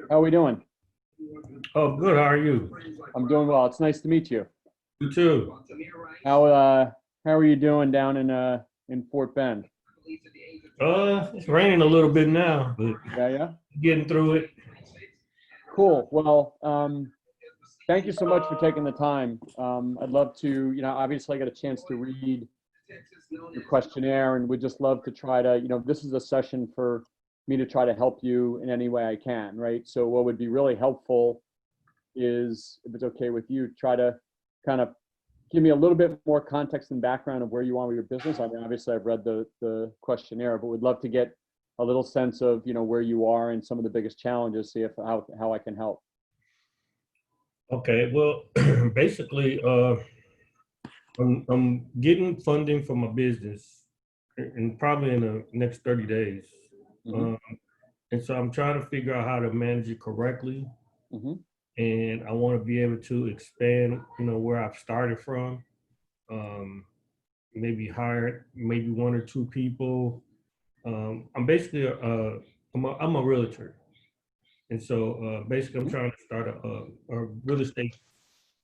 How are we doing? Oh, good. How are you? I'm doing well. It's nice to meet you. You too. How are you doing down in Fort Bend? It's raining a little bit now, but Yeah. getting through it. Cool. Well, thank you so much for taking the time. I'd love to, obviously I got a chance to read your questionnaire, and would just love to try to, this is a session for me to try to help you in any way I can, right? So what would be really helpful is, if it's okay with you, try to kind of give me a little bit more context and background of where you are with your business. I mean, obviously I've read the questionnaire, but would love to get a little sense of, where you are and some of the biggest challenges, see if how I can help. Okay. Well, basically, I'm getting funding for my business, and probably in the next 30 days. Mm-hmm. And so I'm trying to figure out how to manage it correctly. Mm-hmm. And I want to be able to expand, where I've started from. Maybe hire maybe one or two people. I'm basically I'm a realtor, and so basically I'm trying to start a real estate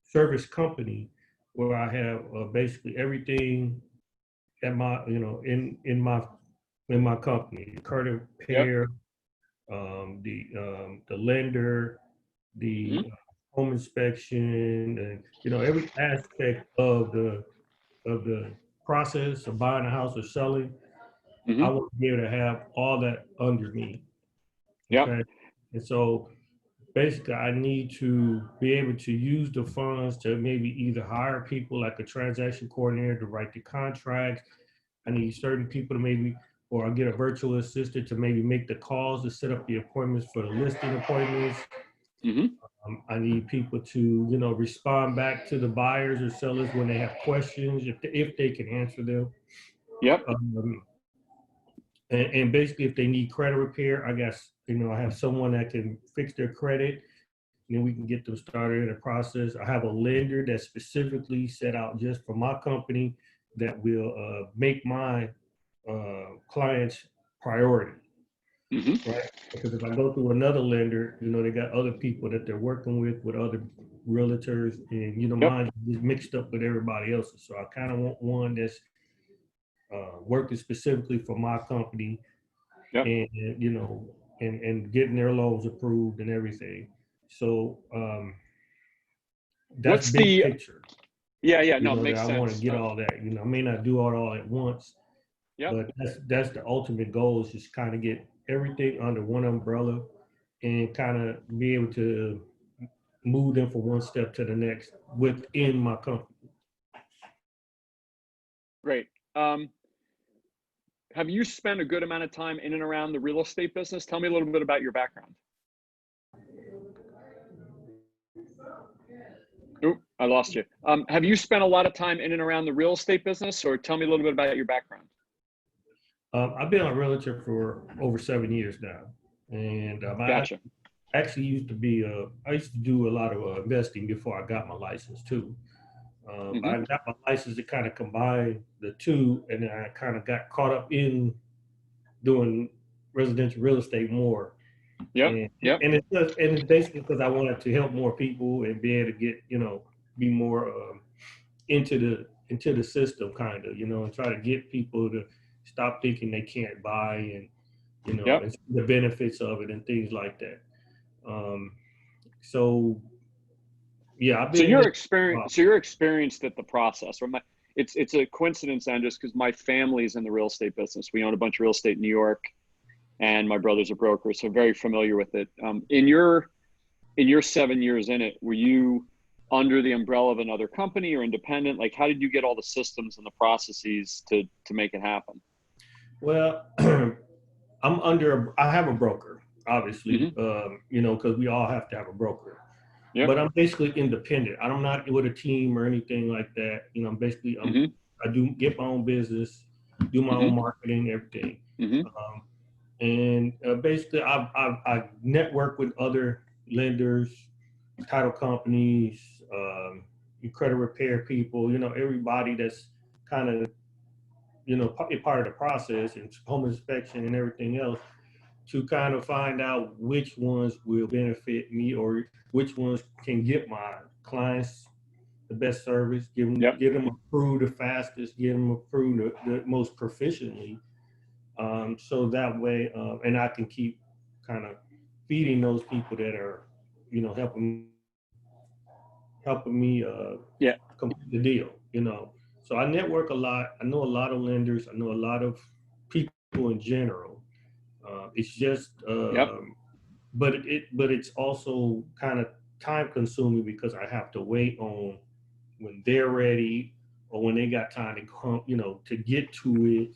service company where I have basically everything at my in my company: the credit Yep. repair, the lender, the Mm-hmm. home inspection, and every aspect of the process of buying a house or selling. I Mm-hmm. want to be able to have all that under me. Yep. Okay. And so basically, I need to be able to use the funds to maybe either hire people like a transaction coordinator to write the contracts. I need certain people to maybe, or I get a virtual assistant to maybe make the calls to set up the appointments for the listing appointments. Mm-hmm. I need people to, respond back to the buyers or sellers when they have questions, if they can answer them. Yep. Um, and basically, if they need credit repair, I guess, I have someone that can fix their credit, and then we can get them started in the process. I have a lender that's specifically set out just for my company that will make my clients priority, Mm-hmm. right? Because if I go through another lender, they got other people that they're working with other realtors, and Yep. mine is mixed up with everybody else's. So I kind of want one that's working specifically for my company, Yep. and and getting their loans approved and everything. So that's What's big the picture. Yeah, no, it That makes I want to sense. get all that. I may not do it all at once, Yep. but that's the ultimate goal, is just kind of get everything under one umbrella and kind of be able to move them from one step to the next within my company. Great. Have you spent a good amount of time in and around the real estate business? Tell me a little bit about your background. Oh, I lost you. Have you spent a lot of time in and around the real estate business, or tell me a little bit about your background? I've been a realtor for over 7 years now, and I Gotcha. actually used to be I used to do a lot of investing before I got my license too. Mm-hmm. I got my license to kind of combine the two, and then I kind of got caught up in doing residential real estate more. Yep. And Yep. it's basically because I wanted to help more people and be able to get be more into the system, kind of, and try to get people to stop thinking they can't buy, and Yep. and see the benefits of it and things like that. Um, so yeah, I've So been in you're this. experienced. So you're experienced at the process, or it's a coincidence, and just because my family's in the real estate business, we own a bunch of real estate in New York, and my brother's a broker, so very familiar with it. In your 7 years in it, were you under the umbrella of another company or independent? Like, how did you get all the systems and the processes to make it happen? Well, I have a broker, obviously, Mm-hmm. because we all have to have a broker. Yep. But I'm basically independent. I'm not with a team or anything like that. Basically, Mm-hmm. I do get my own business, do my own Mm-hmm. marketing, everything. Mm-hmm. And basically, I network with other lenders, title companies, credit repair people. Everybody that's kind of part of the process and home inspection and everything else to kind of find out which ones will benefit me or which ones can get my clients the best service, Yep. get them approved the fastest, get them approved the most proficiently. So that way, and I can keep kind of feeding those people that are, helping me Yeah. complete the deal. So I network a lot. I know a lot of lenders. I know a lot of people in general. It's just, Yep. but it's also kind of time consuming because I have to wait on when they're ready or when they got time to come, to get to it.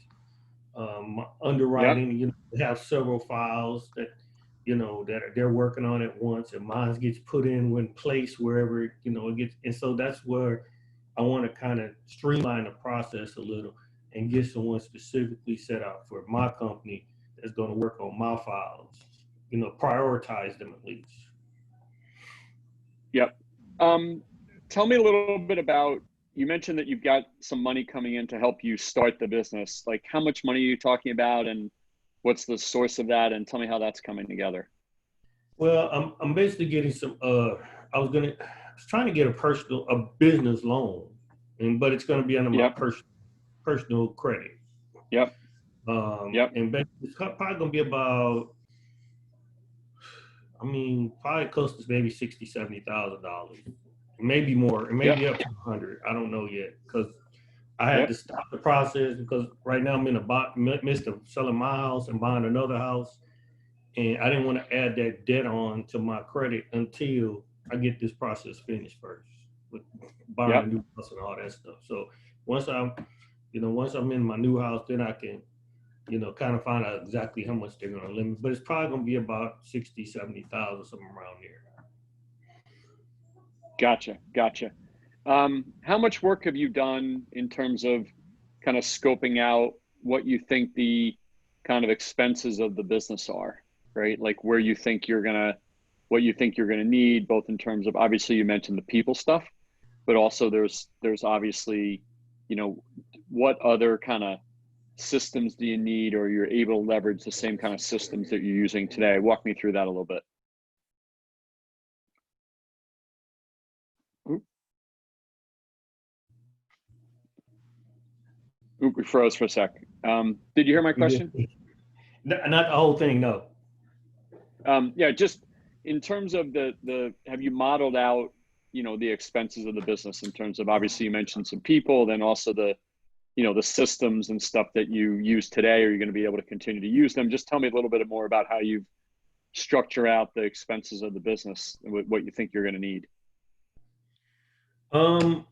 Yep. Underwriting, they have several files that, they're working on at once, and mine gets put in one place wherever, it gets. And so that's where I want to kind of streamline the process a little and get someone specifically set out for my company that's going to work on my files, prioritize them at least. Yep. Tell me a little bit about, you mentioned that you've got some money coming in to help you start the business. Like, how much money are you talking about, and what's the source of that? And tell me how that's coming together. Well, I'm basically getting some. I was trying to get a business loan, but it's going to be under my Yep. personal credit. Yep. Yep. And basically it's probably going to be about, probably close to maybe $60,000, $70,000, maybe more, and maybe Yep. up to 100. I don't know yet because I had Yep. to stop the process because right now I'm in the midst of selling my house and buying another house. And I didn't want to add that debt on to my credit until I get this process finished first with buying a Yep. new house and all that stuff. So once I'm in my new house, then I can, kind of find out exactly how much they're going to limit. But it's probably going to be about 60, 70,000, something around there. Gotcha. How much work have you done in terms of kind of scoping out what you think the kind of expenses of the business are, right? Like what you think you're gonna need, both in terms of, obviously you mentioned the people stuff, but also there's obviously, what other kind of systems do you need, or you're able to leverage the same kind of systems that you're using today? Walk me through that a little bit. Oop, we froze for a sec. Did you hear my question? Not the whole thing, no. Yeah, just in terms of have you modeled out, the expenses of the business in terms of, obviously you mentioned some people, then also the systems and stuff that you use today. Are you going to be able to continue to use them? Just tell me a little bit more about how you structure out the expenses of the business and what you think you're going to need. I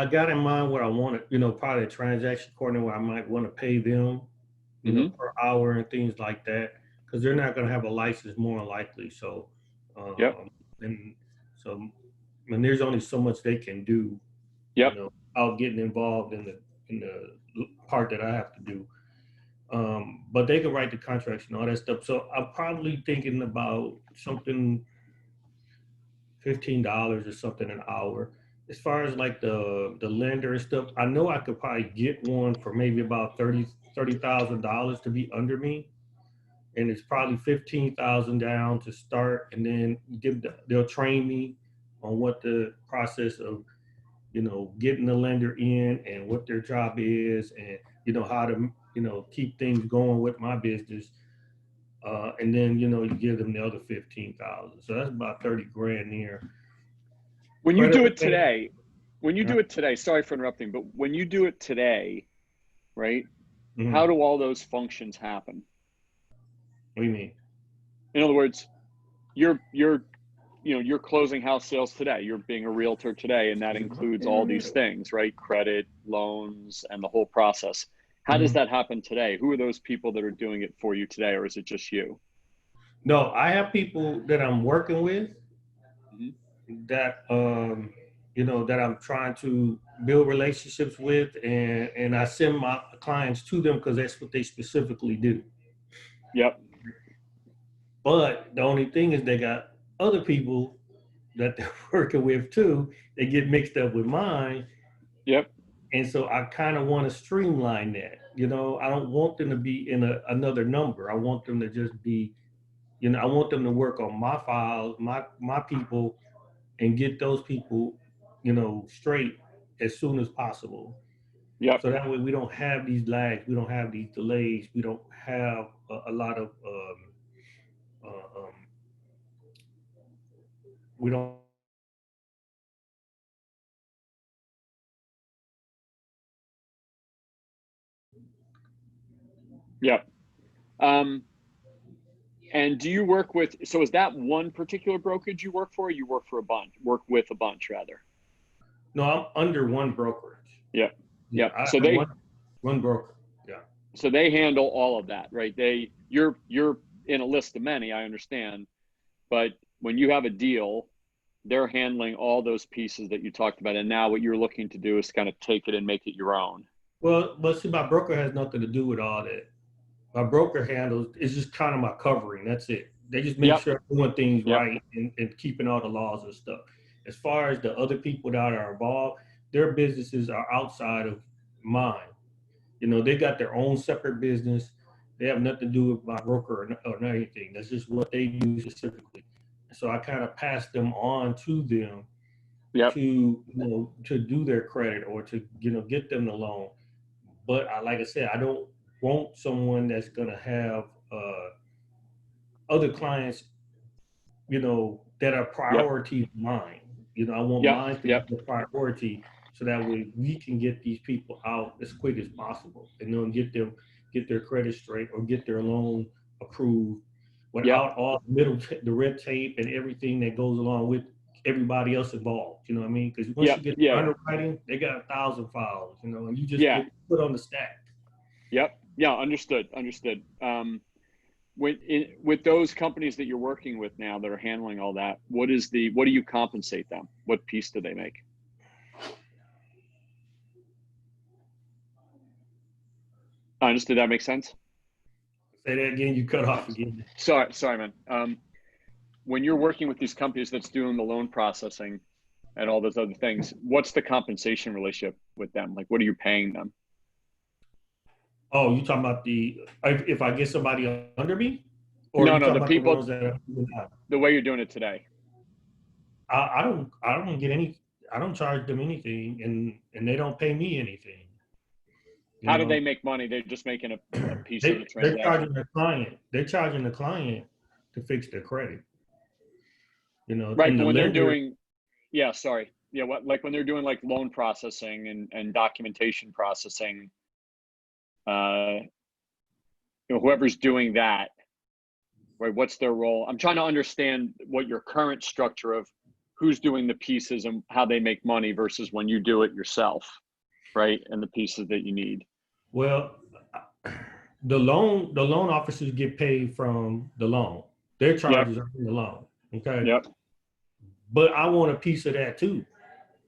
got in mind what I wanted, probably a transaction coordinator where I might want to pay them, per hour and things like that, because they're not going to have a license more than likely. So, Yep. And so, there's only so much they can do, Yep. out getting involved in the part that I have to do. But they can write the contracts and all that stuff. So I'm probably thinking about something $15 or something an hour. As far as like the lender and stuff, I know I could probably get one for maybe about $30,000 to be under me, and it's probably 15,000 down to start, and then they'll train me on what the process of getting the lender in and what their job is, and how to keep things going with my business. And then you give them the other 15,000, so that's about 30 grand there. When you do it today, sorry for interrupting, but when you do it today, right? Mm-hmm. How do all those functions happen? What do you mean? In other words, you're closing house sales today. You're being a realtor today, and that includes all these things, right? Credit, loans, and the whole process. How does that happen today? Who are those people that are doing it for you today, or is it just you? No, I have people that I'm working with, that that I'm trying to build relationships with, and I send my clients to them because that's what they specifically do. Yep. But the only thing is they got other people that they're working with too, they get mixed up with mine. Yep. And so I kind of want to streamline that. I don't want them to be in another number. I want them to just be, I want them to work on my files, my people, and get those people, straight as soon as possible. Yep. So that way we don't have these lags, we don't have these delays, we don't have a lot of, we don't. Yep. And do you work with, so is that one particular brokerage you work for, or you work for a bunch, work with a bunch rather? No, I'm under one brokerage. Yep. Yeah, Yep. I So have one broker. Yeah. so they handle all of that, right? You're in a list of many, I understand, but when you have a deal, they're handling all those pieces that you talked about. And now what you're looking to do is kind of take it and make it your own. Well, but see, my broker has nothing to do with all that. My broker handles, it's just kind of my covering. That's it. They just make Yep. sure I'm doing things Yep. right and keeping all the laws and stuff. As far as the other people that are involved, their businesses are outside of mine. They got their own separate business. They have nothing to do with my broker or anything. That's just what they do specifically. So I kind of pass them on to them Yep. to do their credit or to get them the loan. But like I said, I don't want someone that's going to have other clients, that are Yep. priority of mine. I want Yep. mine to be Yep. the priority, so that way we can get these people out as quick as possible and then get their credit straight or get their loan approved Yep. without all the red tape and everything that goes along with everybody else involved. You know what I mean? Because once you Yep. get Yeah. underwriting, they got 1,000 files, and you just Yeah. get put on the stack. Yep. Yeah. Understood. Understood. With those companies that you're working with now that are handling all that, what do you compensate them? What piece do they make? Understood. That makes sense. Say that again. You cut off again. Sorry, man. When you're working with these companies that's doing the loan processing and all those other things, what's the compensation relationship with them? Like, what are you paying them? Oh, you talking about if I get somebody under me, or No, you no, talking the about the people, ones that are now? the way you're doing it today. I don't get any. I don't charge them anything, and they don't pay me anything. You How do they know, make money? They're just making a piece of the they're transaction. charging the client. They're charging the client to fix their credit. Right. And But the when they're lender. doing, yeah, sorry. Yeah. Like when they're doing like loan processing and documentation processing, uh, whoever's doing that, right? What's their role? I'm trying to understand what your current structure of who's doing the pieces and how they make money versus when you do it yourself, right? And the pieces that you need. Well, the loan officers get paid from the loan. Their Yep. charges are in the loan. Okay. Yep. But I want a piece of that too.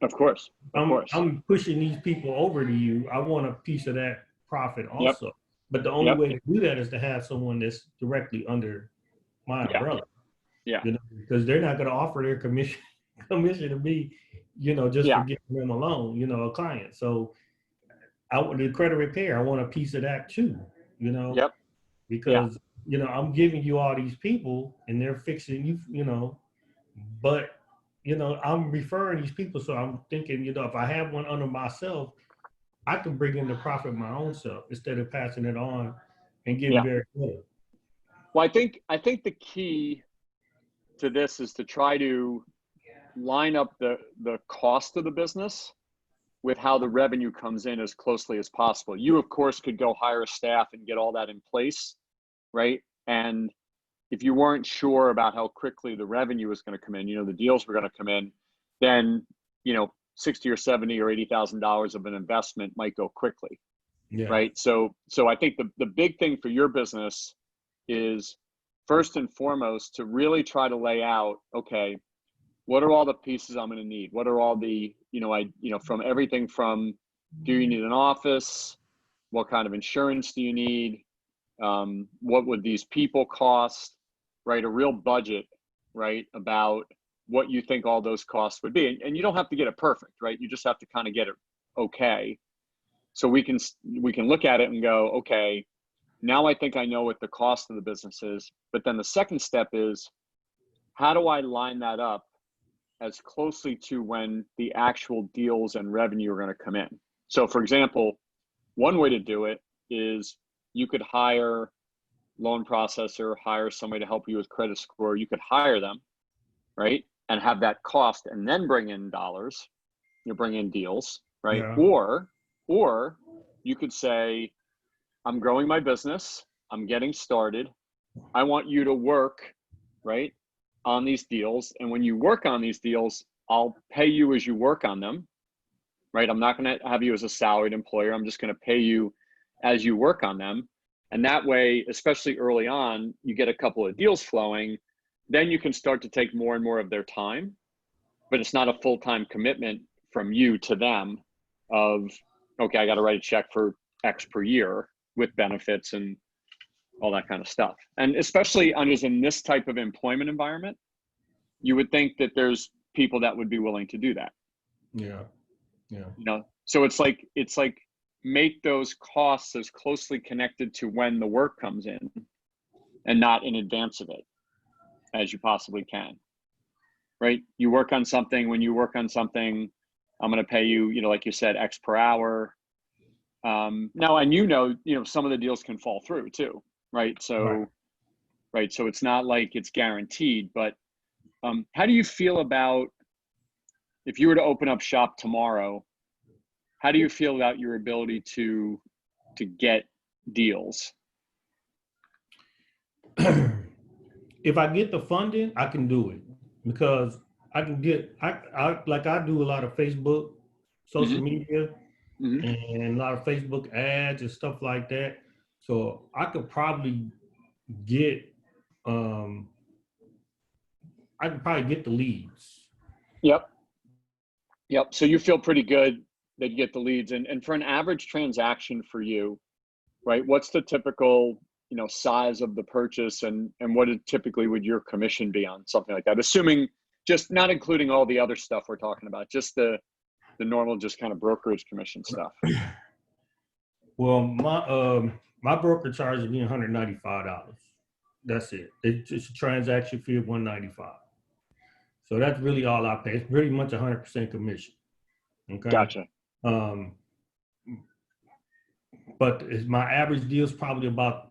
Of course. Of course. I'm pushing these people over to you. I want a piece of that profit Yep. also. But the only Yep. way to do that is to have someone that's directly under my Yeah. umbrella. Yeah. Because they're not going to offer their commission to me, just for Yeah. getting them alone, a client. So I want the credit repair. I want a piece of that too, Yep. Yeah. because I'm giving you all these people and they're fixing you, but I'm referring these people, so I'm thinking, if I have one under myself, I can bring in the profit my own self instead of passing it on and getting Yeah. very good. Well, I think the key to this is to try to line up the cost of the business with how the revenue comes in as closely as possible. You, of course, could go hire a staff and get all that in place, right? And if you weren't sure about how quickly the revenue was going to come in, the deals were going to come in, then, 60 or 70 or $80,000 of an investment might go quickly, Yeah. right? So I think the big thing for your business is first and foremost to really try to lay out, okay, what are all the pieces I'm going to need? What are all the, from everything from, do you need an office? What kind of insurance do you need? What would these people cost? Right? A real budget, right? About what you think all those costs would be. And you don't have to get it perfect, right? You just have to kind of get it okay. So we can look at it and go, okay, now I think I know what the cost of the business is. But then the second step is, how do I line that up as closely to when the actual deals and revenue are going to come in? So for example, one way to do it is you could hire loan processor, hire somebody to help you with credit score. You could hire them, right? And have that cost and then bring in dollars, you bring in deals, right? Yeah. Or you could say, I'm growing my business, I'm getting started, I want you to work, right, on these deals. And when you work on these deals, I'll pay you as you work on them, right? I'm not going to have you as a salaried employer. I'm just going to pay you as you work on them. And that way, especially early on, you get a couple of deals flowing, then you can start to take more and more of their time, but it's not a full-time commitment from you to them of, okay, I got to write a check for X per year with benefits and all that kind of stuff. And especially in this type of employment environment, you would think that there's people that would be willing to do that. Yeah. So it's like make those costs as closely connected to when the work comes in and not in advance of it as you possibly can, right? You work on something, when you work on something, I'm going to pay you, like you said, X per hour. Now, and some of the deals can fall through too, right? So, right. So it's not like it's guaranteed, but how do you feel about, if you were to open up shop tomorrow, how do you feel about your ability to get deals? If I get the funding, I can do it, because I can get, I do a lot of Facebook, social media, and a lot of Facebook ads and stuff like that. So I could probably get, the leads. Yep. So you feel pretty good that you get the leads, and for an average transaction for you, right? What's the typical, size of the purchase, and what typically would your commission be on something like that? Assuming, just not including all the other stuff we're talking about, just the normal, just kind of brokerage commission stuff. Well, my broker charges me $195. That's it. It's a transaction fee of $195. So that's really all I pay. It's pretty much 100% commission. Okay. Gotcha. But my average deal is probably about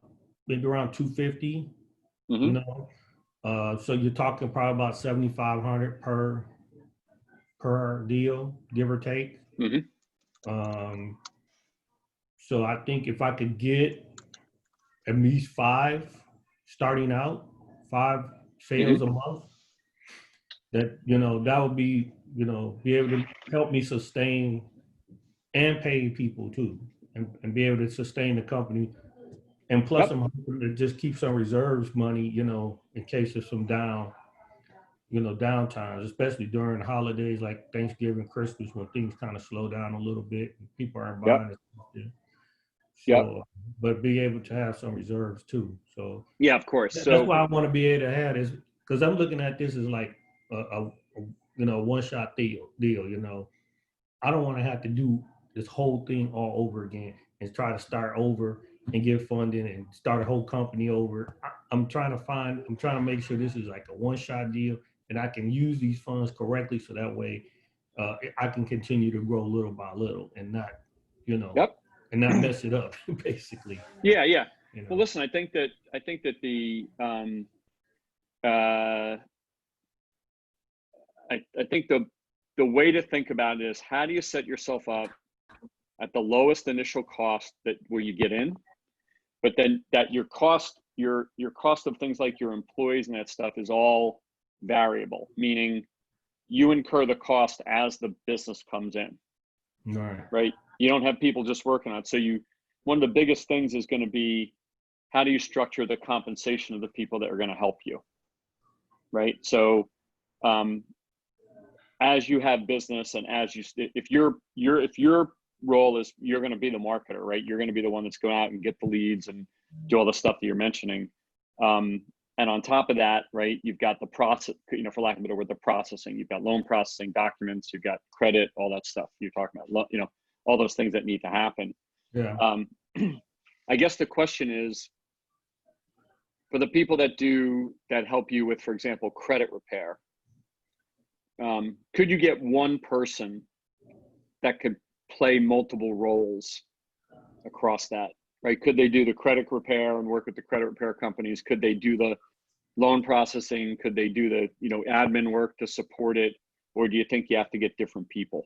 maybe around 250. So you're talking probably about 7,500 per deal, give or take. So I think if I could get at least 5 starting out, 5 sales a month, that, that would be, be able to help me sustain and pay people too, and be able to sustain the company. And plus, I'm hoping to just keep some reserves money, in case of some downtimes, especially during holidays like Thanksgiving, Christmas, when things kind of slow down a little bit and people aren't buying it. So, but be able to have some reserves too. So yeah, of course. That's why I want to be able to have this, because I'm looking at this as like a one-shot deal. I don't want to have to do this whole thing all over again and try to start over and get funding and start a whole company over. I'm trying to make sure this is like a one-shot deal, and I can use these funds correctly, so that way I can continue to grow little by little and not, and not mess it up, basically. Yeah. Well, listen, I think that the I think the way to think about it is, how do you set yourself up at the lowest initial cost where you get in, but then that your cost of things like your employees and that stuff is all variable, meaning you incur the cost as the business comes in. Right? You don't have people just working on it. So one of the biggest things is going to be, how do you structure the compensation of the people that are going to help you? Right? So as you have business, and if your role is, you're going to be the marketer, right? You're going to be the one that's going out and get the leads and do all the stuff that you're mentioning. And on top of that, right, you've got the process, for lack of a better word, the processing. You've got loan processing, documents, you've got credit, all that stuff. You're talking about, all those things that need to happen. Yeah. I guess the question is, for the people that help you with, for example, credit repair, could you get one person that could play multiple roles across that, right? Could they do the credit repair and work with the credit repair companies? Could they do the loan processing? Could they do the, admin work to support it? Or do you think you have to get different people?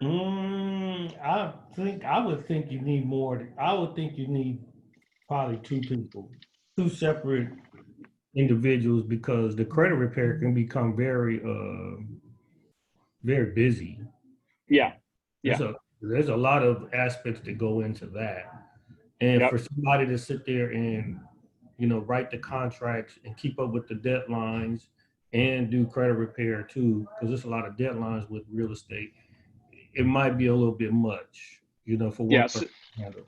I would think you need more. I would think you need probably two people, two separate individuals, because the credit repair can become very busy. Yeah. There's a lot of aspects that go into that. And for somebody to sit there and, write the contracts and keep up with the deadlines and do credit repair too, because there's a lot of deadlines with real estate, it might be a little bit much, for one person to handle.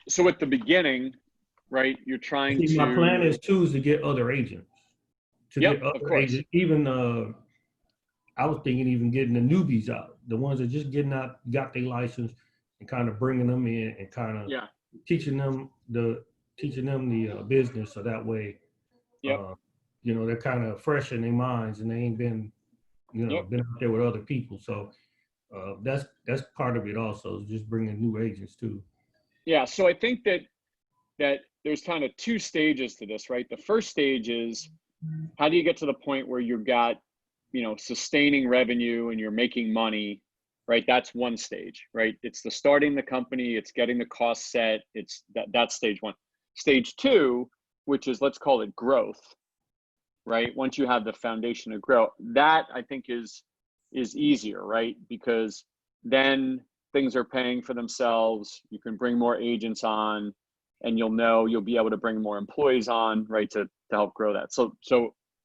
So at the beginning, right, you're trying to. My plan is to get other agents. Get other agents. Even I was thinking even getting the newbies out, the ones that just got their license, and kind of bringing them in and kind of teaching them the business, so that way, they're kind of fresh in their minds and they ain't been, been out there with other people. So that's part of it also, is just bringing new agents too. Yeah. So I think that there's kind of two stages to this, right? The first stage is, how do you get to the point where you've got, sustaining revenue and you're making money, right? That's one stage, right? It's the starting the company, it's getting the cost set. It's that's stage one. Stage two, which is, let's call it growth, right? Once you have the foundation of growth, that I think is easier, right? Because then things are paying for themselves. You can bring more agents on, and you'll be able to bring more employees on, right, to help grow that. So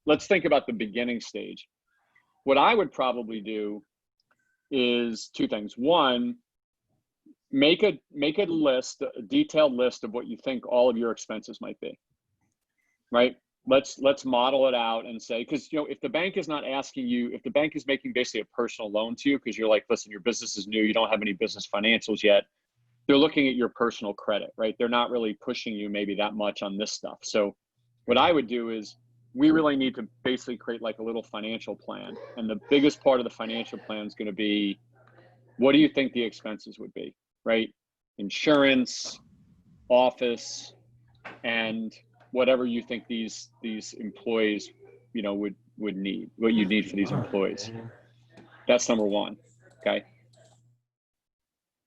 let's think about the beginning stage. What I would probably do is two things. One, make a list, a detailed list of what you think all of your expenses might be, right? Let's model it out and say, because if the bank is not asking you, if the bank is making basically a personal loan to you, because you're like, listen, your business is new, you don't have any business financials yet, they're looking at your personal credit, right? They're not really pushing you maybe that much on this stuff. So what I would do is, we really need to basically create like a little financial plan. And the biggest part of the financial plan is going to be, what do you think the expenses would be, right? Insurance, office, and whatever you think these employees, would need, what you need for these employees. That's number one. Okay.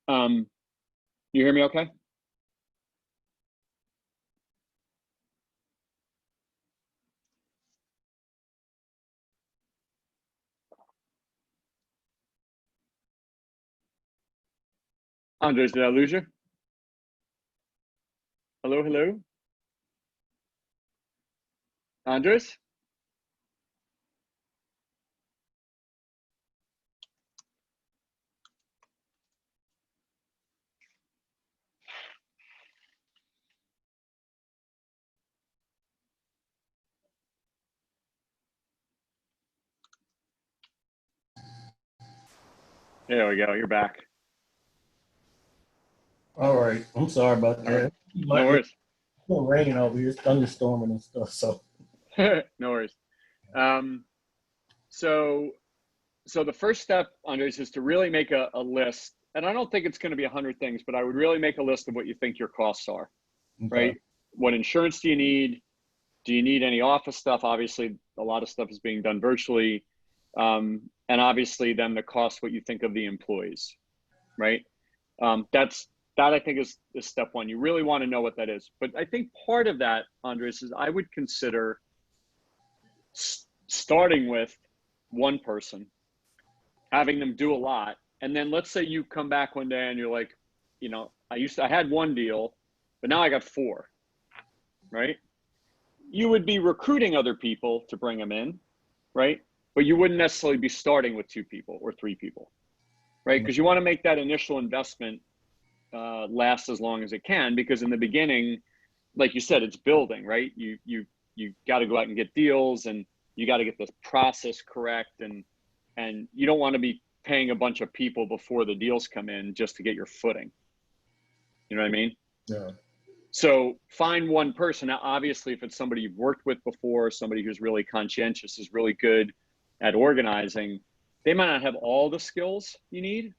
You hear me okay? Andres, did I lose you? Hello? Andres? There we go. You're back. All right. I'm sorry about that. Right. No worries. It's raining over here. It's thunderstorming and stuff. So. No worries. So the first step, Andres, is to really make a list. And I don't think it's going to be 100 things, but I would really make a list of what you think your costs are, right? What insurance do you need? Do you need any office stuff? Obviously, a lot of stuff is being done virtually. And obviously then the cost, what you think of the employees, right? That I think is step one. You really want to know what that is. But I think part of that, Andres, is I would consider starting with one person, having them do a lot. And then let's say you come back one day and you're like, I had one deal, but now I got four, right? You would be recruiting other people to bring them in, right? But you wouldn't necessarily be starting with 2 people or 3 people, right? Because you want to make that initial investment last as long as it can, because in the beginning, like you said, it's building, right? You got to go out and get deals, and you got to get the process correct, and you don't want to be paying a bunch of people before the deals come in just to get your footing. You know what I mean? Yeah. So find one person. Now, obviously, if it's somebody you've worked with before, somebody who's really conscientious, is really good at organizing, they might not have all the skills you need,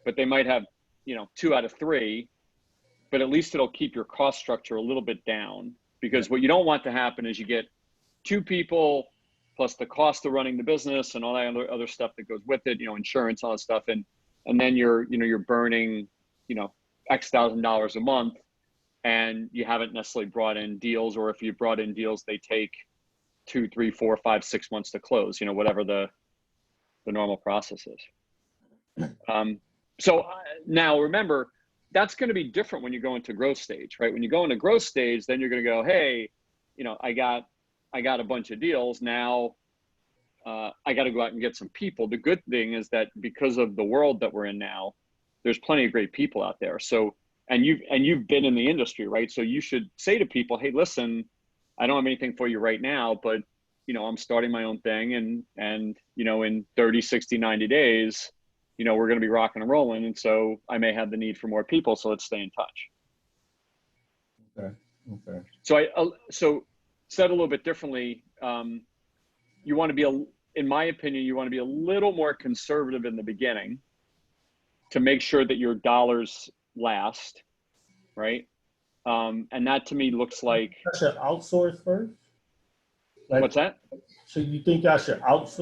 but they might have, 2 out of 3, but at least it'll keep your cost structure a little bit down, because what you don't want to happen is you get 2 people plus the cost of running the business and all that other stuff that goes with it, insurance, all that stuff. And then you're burning, X thousand dollars a month, and you haven't necessarily brought in deals, or if you brought in deals, they take 2, 3, 4, 5, 6 months to close, whatever the normal process is. So now remember, that's going to be different when you go into growth stage, right? When you go into growth stage, then you're going to go, hey, I got a bunch of deals. Now I got to go out and get some people. The good thing is that because of the world that we're in now, there's plenty of great people out there. So, and you've been in the industry, right? So you should say to people, hey, listen, I don't have anything for you right now, but I'm starting my own thing, and in 30, 60, 90 days, we're going to be rocking and rolling. And so I may have the need for more people. So let's stay in touch. Okay. So said a little bit differently, you want to be, in my opinion, you want to be a little more conservative in the beginning to make sure that your dollars last, right? And that to me looks like. I should outsource first? What's that? So you think I should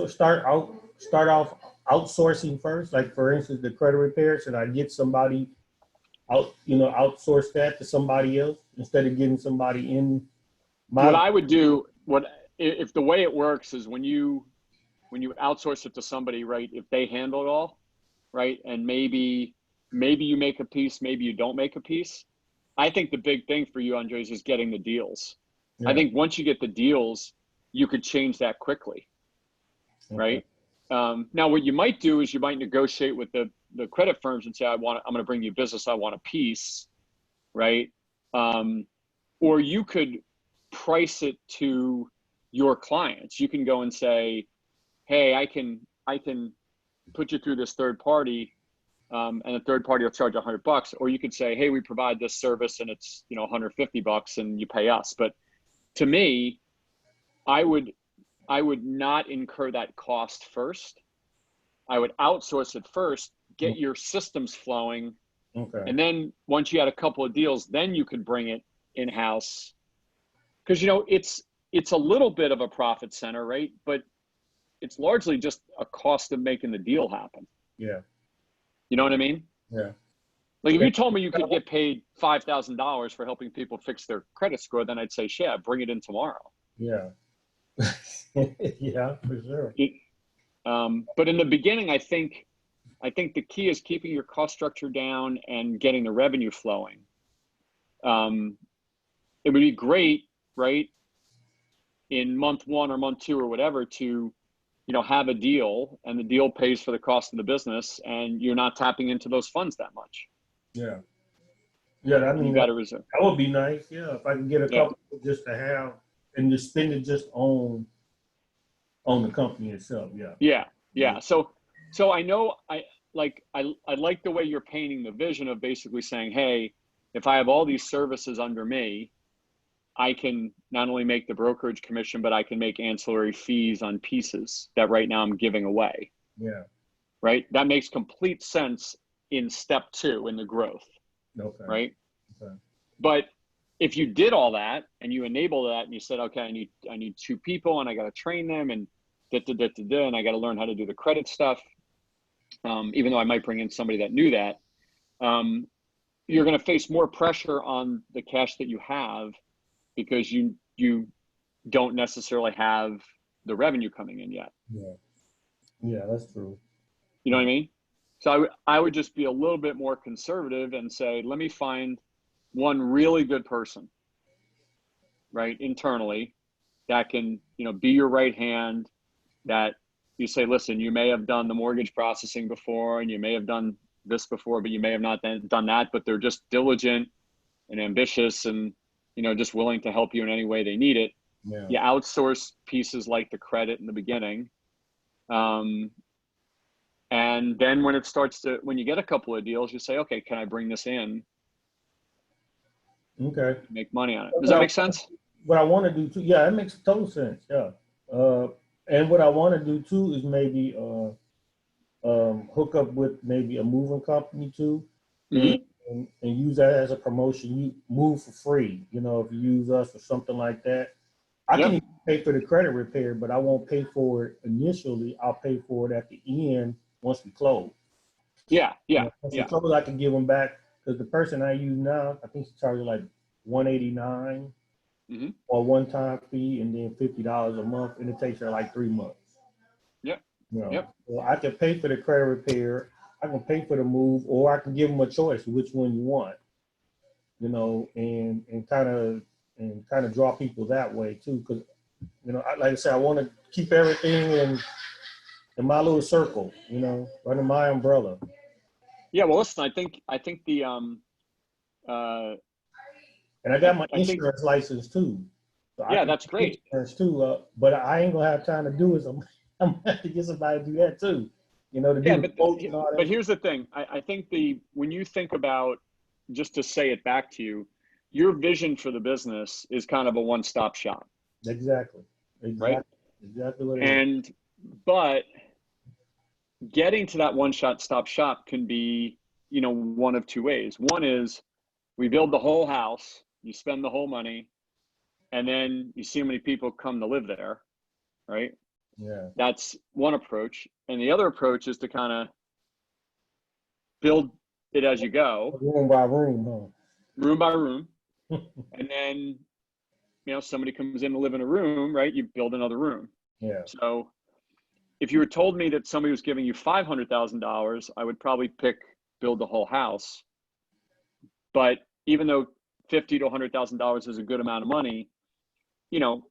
start off outsourcing first? Like, for instance, the credit repair, should I get somebody outsource that to somebody else instead of getting somebody in my? What I would do, if the way it works is when you outsource it to somebody, right? If they handle it all, right? And maybe you make a piece, maybe you don't make a piece. I think the big thing for you, Andres, is getting the deals. Yeah. I think once you get the deals, you could change that quickly, right? Now, what you might do is you might negotiate with the credit firms and say, I'm going to bring you business. I want a piece, right? Or you could price it to your clients. You can go and say, hey, I can put you through this third party, and the third party will charge $100. Or you could say, hey, we provide this service and it's $150 and you pay us. But to me, I would not incur that cost first. I would outsource it first, get your systems flowing. Okay. And then once you had a couple of deals, then you could bring it in-house. Because, it's a little bit of a profit center, right? But it's largely just a cost of making the deal happen. Yeah. You know what I mean? Yeah. Like if you told me you could get paid $5,000 for helping people fix their credit score, then I'd say, yeah, bring it in tomorrow. Yeah. Yeah, for sure. But in the beginning, I think the key is keeping your cost structure down and getting the revenue flowing. It would be great, right, in month 1 or month 2 or whatever to, have a deal, and the deal pays for the cost of the business, and you're not tapping into those funds that much. Yeah. Yeah, I mean, you got to reserve. That would be nice. Yeah, if I can get a couple just to have and just spend it just on the company itself. Yeah. Yeah. So I know I like the way you're painting the vision of basically saying, hey, if I have all these services under me, I can not only make the brokerage commission, but I can make ancillary fees on pieces that right now I'm giving away. Yeah. Right. That makes complete sense in step 2 in the growth. Okay. Right. Okay. But if you did all that and you enable that and you said, okay, I need 2 people and I got to train them and and I got to learn how to do the credit stuff. Even though I might bring in somebody that knew that, you're going to face more pressure on the cash that you have because you don't necessarily have the revenue coming in yet. Yeah, that's true. You know what I mean? So I would just be a little bit more conservative and say, let me find one really good person, right, internally that can, be your right hand, that you say, listen, you may have done the mortgage processing before and you may have done, this before, but you may have not done that, but they're just diligent and ambitious and, you know, just willing to help you in any way they need it. Yeah. You outsource pieces like the credit in the beginning. And then when it starts to, when you get a couple of deals, you say, okay, can I bring this in? Okay. Make money on it. Does that make sense? What I want to do too, yeah, it makes total sense. Yeah. And what I want to do too is maybe hook up with maybe a moving company too, Mm-hmm. and use that as a promotion. You move for free, you know, if you use us or something like that. I Yep. can even pay for the credit repair, but I won't pay for it initially. I'll pay for it at the end once we close. Yeah, You yeah, know, once yeah. we close, I can give them back because the person I use now, I think she charges like $189 Mm-hmm. or one-time fee, and then $50 a month, and it takes her like 3 months. Yep. You know, Yep. so I can pay for the credit repair, I can pay for the move, or I can give them a choice which one you want. You know, and kind of draw people that way too, because you know, like I said, I want to keep everything in my little circle. You know, under my umbrella. Yeah. Well, listen, I think the And I got my I think insurance license too. So I yeah, can that's do great. insurance too. But I ain't gonna have time to do it. I'm gonna have to get somebody to do that too. You know, to Yeah, do the quotes and all but that. here's the thing. I think when you think about, just to say it back to you, your vision for the business is kind of a one-stop shop, Exactly. right? Exactly what it is. And but getting to that one-stop shop can be, you know, one of two ways. One is we build the whole house, you spend the whole money, and then you see how many people come to live there, right? Yeah. That's one approach. And the other approach is to kind of build it as you go, Room by room, room by room. huh? And then, you know, somebody comes in to live in a room, right? You build another room. Yeah. So if you were told me that somebody was giving you $500,000, I would probably pick build the whole house. But even though $50,000 to $100,000 is a good amount of money, you know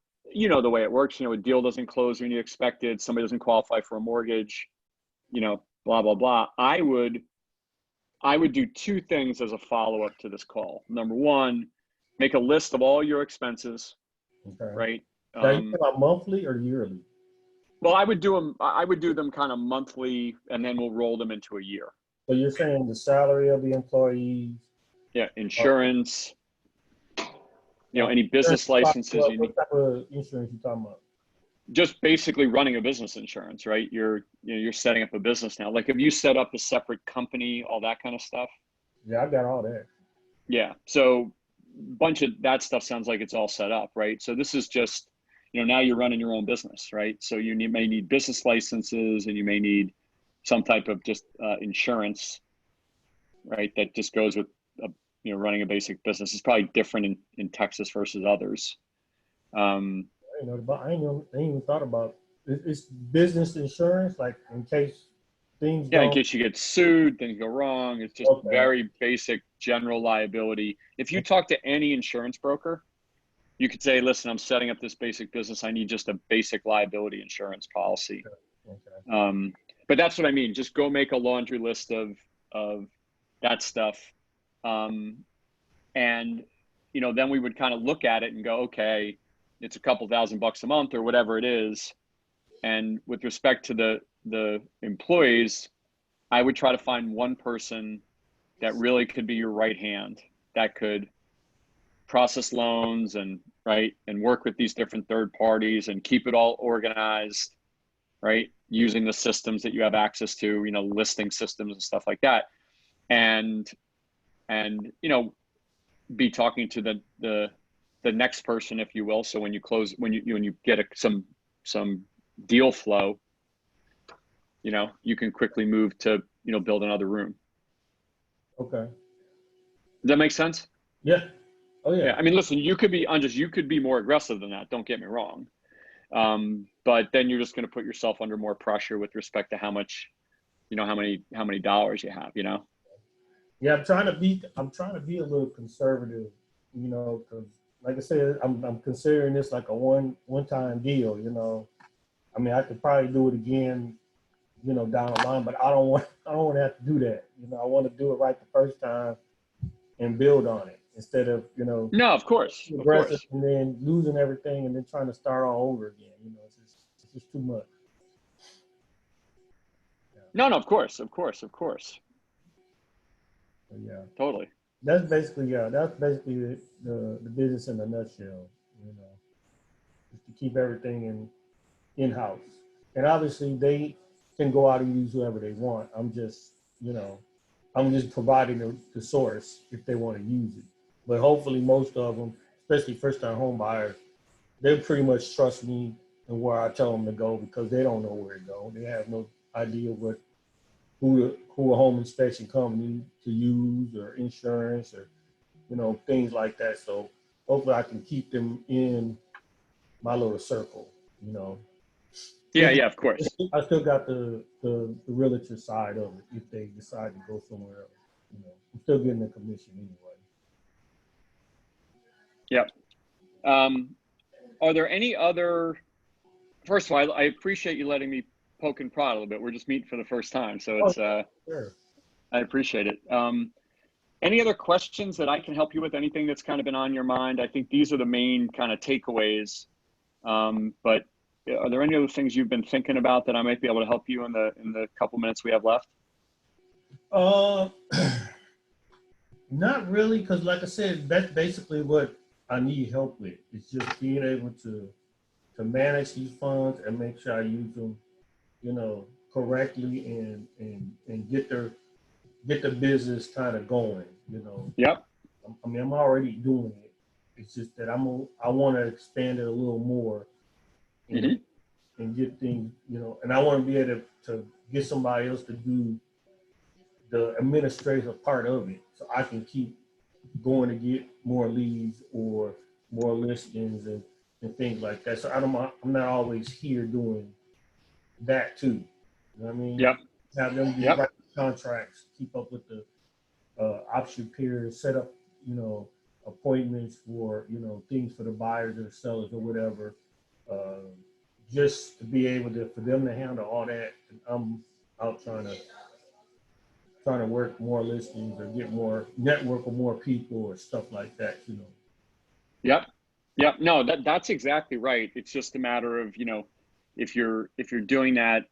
the way it works. You know, a deal doesn't close when you expected. Somebody doesn't qualify for a mortgage. You know, blah blah blah. I would do two things as a follow-up to this call. Number one, make a list of all your expenses, Okay. right? Now you talking about monthly or yearly? Well, I would do them kind of monthly, and then we'll roll them into a year. So you're saying the salary of the employees? Yeah, insurance, you know, any business licenses you need. What type of insurance you talking about? Just basically running a business insurance, right? You're setting up a business now. Like, if you set up a separate company, all that kind of stuff. Yeah, I got all that. Yeah. So bunch of that stuff sounds like it's all set up, right? So this is just, you know, now you're running your own business, right? So you may need business licenses, and you may need some type of just insurance, right? That just goes with, you know, running a basic business. It's probably different in Texas versus others. I ain't even thought about it. It's business insurance, like in case things Yeah, in don't. case you get sued, things go wrong. It's just Okay. very basic general liability. If you talk to any insurance broker, you could say, listen, I'm setting up this basic business. I need just a basic liability insurance policy. Okay. But that's what I mean. Just go make a laundry list of that stuff. And, you know, then we would kind of look at it and go, okay, it's a couple $1,000 a month or whatever it is. And with respect to the employees, I would try to find one person that really could be your right hand, that could process loans and work with these different third parties and keep it all organized, right? Using the systems that you have access to, you know, listing systems and stuff like that. And you know, be talking to the next person, if you will. So when you get some deal flow, you know, you can quickly move to, you know, build another room. Okay. Does that make sense? Yeah. Oh yeah. Yeah. I mean, listen, you could be more aggressive than that. Don't get me wrong. But then you're just going to put yourself under more pressure with respect to how much, you know, how many dollars you have, you know? Yeah, I'm trying to be a little conservative, you know, because like I said, I'm considering this like a one-time deal, you know. I mean, I could probably do it again, you know, down the line. But I don't want to have to do that. You know, I want to do it right the first time and build on it instead of, you know, No, of course, of aggressive course. and then losing everything and then trying to start all over again. You know, it's just too much. No, no, of course, of course, of course. But yeah, Totally. that's basically the business in a nutshell. You know, just to keep everything in house, and obviously they can go out and use whoever they want. I'm just, you know, I'm just providing the source if they want to use it. But hopefully, most of them, especially first-time home buyers, they pretty much trust me and where I tell them to go because they don't know where to go. They have no idea who a home inspection company to use or insurance or, you know, things like that. So hopefully I can keep them in my little circle, you know. Yeah, yeah, of course. I still got the realtor side of it if they decide to go somewhere else. You know, I'm still getting the commission anyway. Yep. Are there any other, first of all, I appreciate you letting me poke and prod a little bit. We're just meeting for the first time. So it's, Sure. I appreciate it. Any other questions that I can help you with? Anything that's kind of been on your mind? I think these are the main kind of takeaways. But are there any other things you've been thinking about that I might be able to help you in the couple minutes we have left? Not really, because like I said, that's basically what I need help with. It's just being able to manage these funds and make sure I use them, you know, correctly and get the business kind of going. You know. Yep. I mean, I'm already doing it. It's just that I want to expand it a little more and, and get things, you know, and I want to be able to get somebody else to do the administrative part of it so I can keep going to get more leads or more listings and things like that. So I'm not always here doing that too. You know what I mean? Yep. Have them do write contracts, keep up with the option periods, set up, you know, appointments for, you know, things for the buyers or sellers or whatever, just to be able to, for them to handle all that. And I'm out trying to work more listings or get more network with more people or stuff like that, you know. Yep. Yep. No, that's exactly right. It's just a matter of, you know, if you're doing that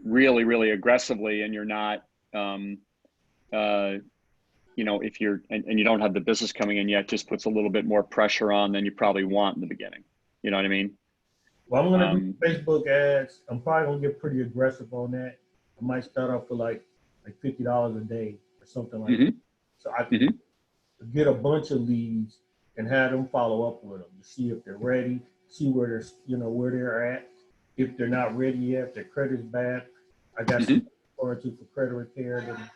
really, really aggressively and you're not, you know, if you're, and you don't have the business coming in yet, just puts a little bit more pressure on than you probably want in the beginning. You know what I mean? Well, I'm going to do Facebook ads. I'm probably going to get pretty aggressive on that. I might start off with like $50 a day or something like that. So I can get a bunch of leads and have them follow up with them to see if they're ready, see where they're, you know, where they're at. If they're not ready yet, if their credit's bad, I got some forward to for credit repair. Then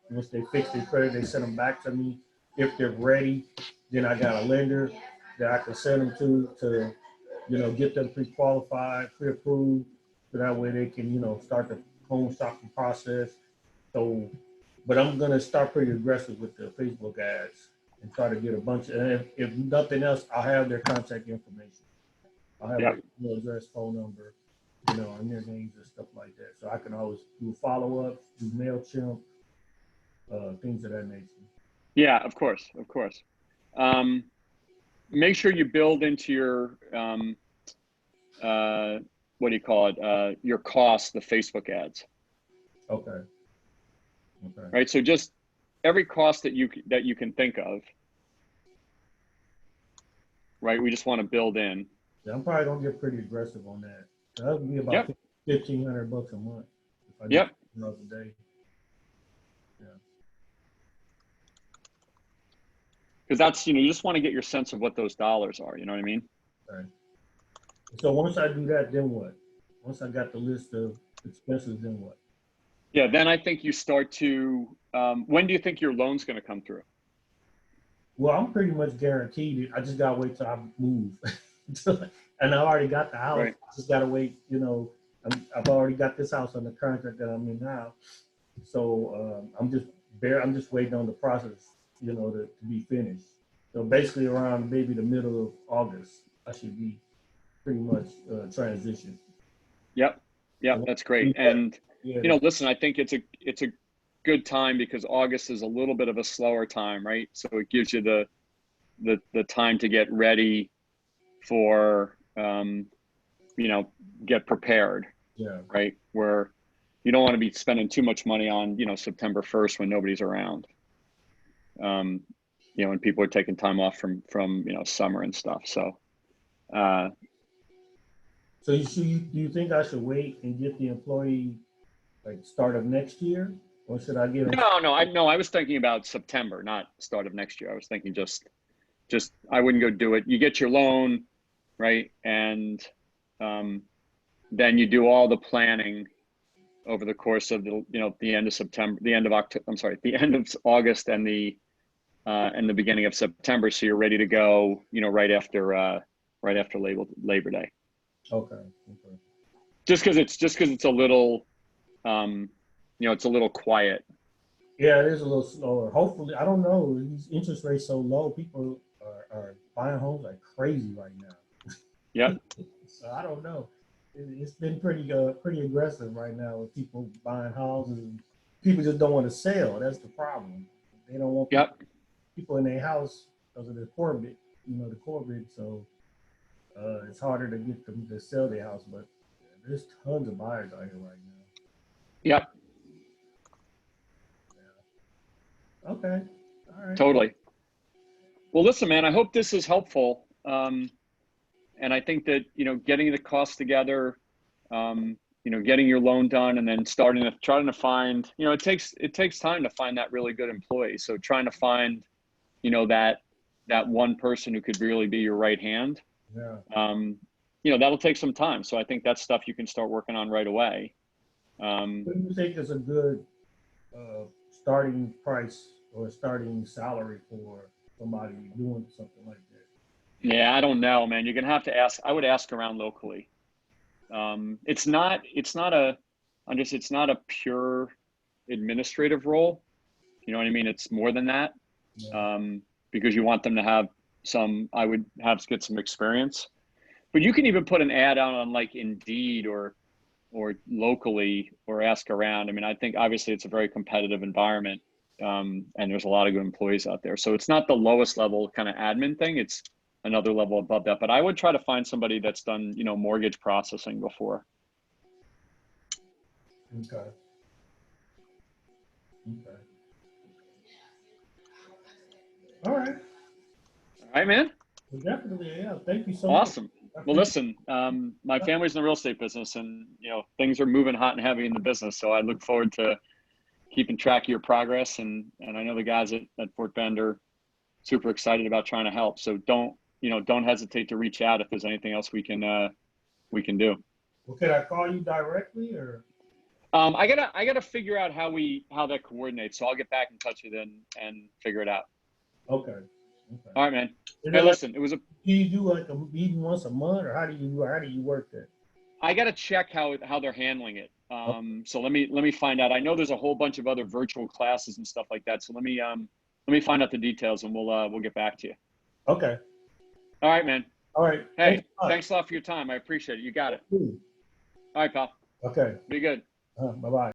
once they fix their credit, they send them back to me. If they're ready, then I got a lender that I can send them to, you know, get them pre-qualified, pre-approved, so that way they can, you know, start the home shopping process. So, but I'm gonna start pretty aggressive with the Facebook ads and try to get a bunch of, and if nothing else, I'll have their contact information. I'll have their email address, phone number, you know, and their names and stuff like that. So I can always do follow-ups, do MailChimp, things of that nature. Yeah, of course, of course. Make sure you build into your, what do you call it? Your costs, the Facebook ads. Okay. Okay. Right. So just every cost that you can think of. Right. We just want to build in. Yeah, I'm probably gonna get pretty aggressive on that. That would be about $1,500 a month if I do another day. Yeah. Because that's, you know, you just want to get your sense of what those dollars are. You know what I mean? Right. So once I do that, then what? Once I got the list of expenses, then what? Yeah. Then I think you start to. When do you think your loan's going to come through? Well, I'm pretty much guaranteed it. I just gotta wait till I move, and I already got the house. Right. I just gotta wait. You know, I've already got this house on the contract that I'm in now, so I'm just waiting on the process, you know, to be finished. So basically, around maybe the middle of August, I should be pretty much transitioned. Yep. Yep. That's great. And Yeah. listen, I think it's a good time because August is a little bit of a slower time, right? So it gives you the time to get ready for, get prepared, Yeah. right? Where you don't want to be spending too much money on, September 1st when nobody's around. When people are taking time off from summer and stuff. So, So do you think I should wait and get the employee like start of next year, or should I get them? no, I was thinking about September, not start of next year. I was thinking just I wouldn't go do it. You get your loan, right? And then you do all the planning over the course of the end of September, the end of October, I'm sorry, the end of August and the beginning of September. So you're ready to go, right after Labor Day. Okay. Okay. Just because it's a little, it's a little quiet. Yeah, it is a little slower. Hopefully, I don't know. These interest rates so low, people are buying homes like crazy right now. Yep. So I don't know. It's been pretty aggressive right now with people buying houses. People just don't want to sell. That's the problem. They don't want people in their house because of the Corbett, the Corbett. So it's harder to get them to sell their house. But there's tons of buyers out here right now. Yep. Yeah. Okay. All right. Totally. Well, listen, man, I hope this is helpful. And I think that, getting the costs together, getting your loan done and then trying to find, it takes time to find that really good employee. So trying to find, that one person who could really be your right hand, that'll take some time. So I think that's stuff you can start working on right away. What do you think is a good starting price or starting salary for somebody doing something like that? Yeah, I don't know, man. You're gonna have to ask. I would ask around locally. It's not a pure administrative role. You know what I mean? It's more than that. Yeah. Because you want them to have I would have to get some experience. But you can even put an ad out on like Indeed or locally or ask around. I mean, I think obviously it's a very competitive environment, and there's a lot of good employees out there. So it's not the lowest level kind of admin thing. It's another level above that. But I would try to find somebody that's done, mortgage processing before. Okay. Okay. All right. All right, man. Well, definitely, yeah. Thank you so much. Awesome. Well, listen, my family's in the real estate business and, things are moving hot and heavy in the business. So I look forward to keeping track of your progress. And I know the guys at Fort Bend are super excited about trying to help. So don't hesitate to reach out if there's anything else we can do. Well, can I call you directly or? I gotta figure out how that coordinates. So I'll get back in touch with you and figure it out. Okay. Okay. All right, man. Hey, Hey, listen, it was do you do like a meeting once a month, or how do you work that? I got to check how they're handling it. So let me find out. I know there's a whole bunch of other virtual classes and stuff like that. So let me find out the details and we'll get back to you. Okay. All right, man. All right. Hey, thanks a lot for your time. I appreciate it. You got it. All right, pal. Okay. Be good. Bye-bye.